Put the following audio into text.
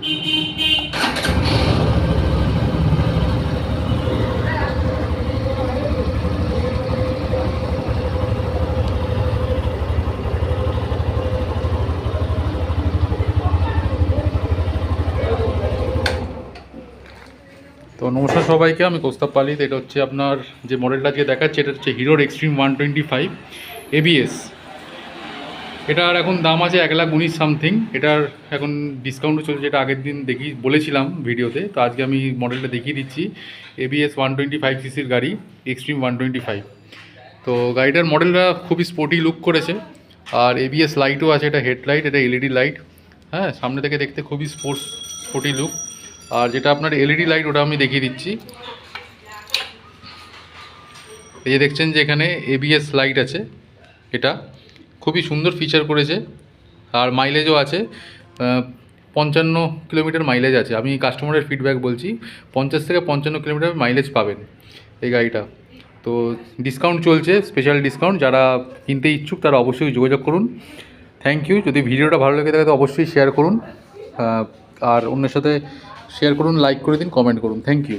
তো নমস্কার সবাইকে, আমি কৌস্তব পালিত। এটা হচ্ছে আপনার যে মডেলটা আজকে দেখাচ্ছে, এটা হচ্ছে হিরোর এক্সট্রিম 125 এবিএস। এটার এখন দাম আছে 1,19,000 সামথিং। এটার এখন ডিসকাউন্টও চলছে, এটা আগের দিন বলেছিলাম ভিডিওতে। তো আজকে আমি মডেলটা দেখিয়ে দিচ্ছি। এবিএস 125 সিসির গাড়ি, এক্সট্রিম 125। তো গাড়িটার মডেলটা খুবই স্পোর্টি লুক করেছে। আর এবিএস লাইটও আছে, এটা হেডলাইট, এটা এলইডি লাইট। হ্যাঁ, সামনে থেকে দেখতে খুবই স্পোর্টি লুক। আর যেটা আপনার এলইডি লাইট, ওটা আমি দেখিয়ে দিচ্ছি। এই যে দেখছেন যে এখানে এবিএস লাইট আছে, এটা খুবই সুন্দর ফিচার করেছে। আর মাইলেজও আছে 55 কিলোমিটার মাইলেজ আছে। আমি কাস্টমারের ফিডব্যাক বলছি, 50 থেকে 55 কিলোমিটার মাইলেজ পাবেন এই গাড়িটা। তো ডিসকাউন্ট চলছে, স্পেশাল ডিসকাউন্ট। যারা কিনতে ইচ্ছুক তারা অবশ্যই যোগাযোগ করুন। Thank you. যদি ভিডিওটা ভালো লেগে থাকে তো অবশ্যই শেয়ার করুন, আর অন্যের সাথে শেয়ার করুন, লাইক করে দিন, কমেন্ট করুন। Thank you.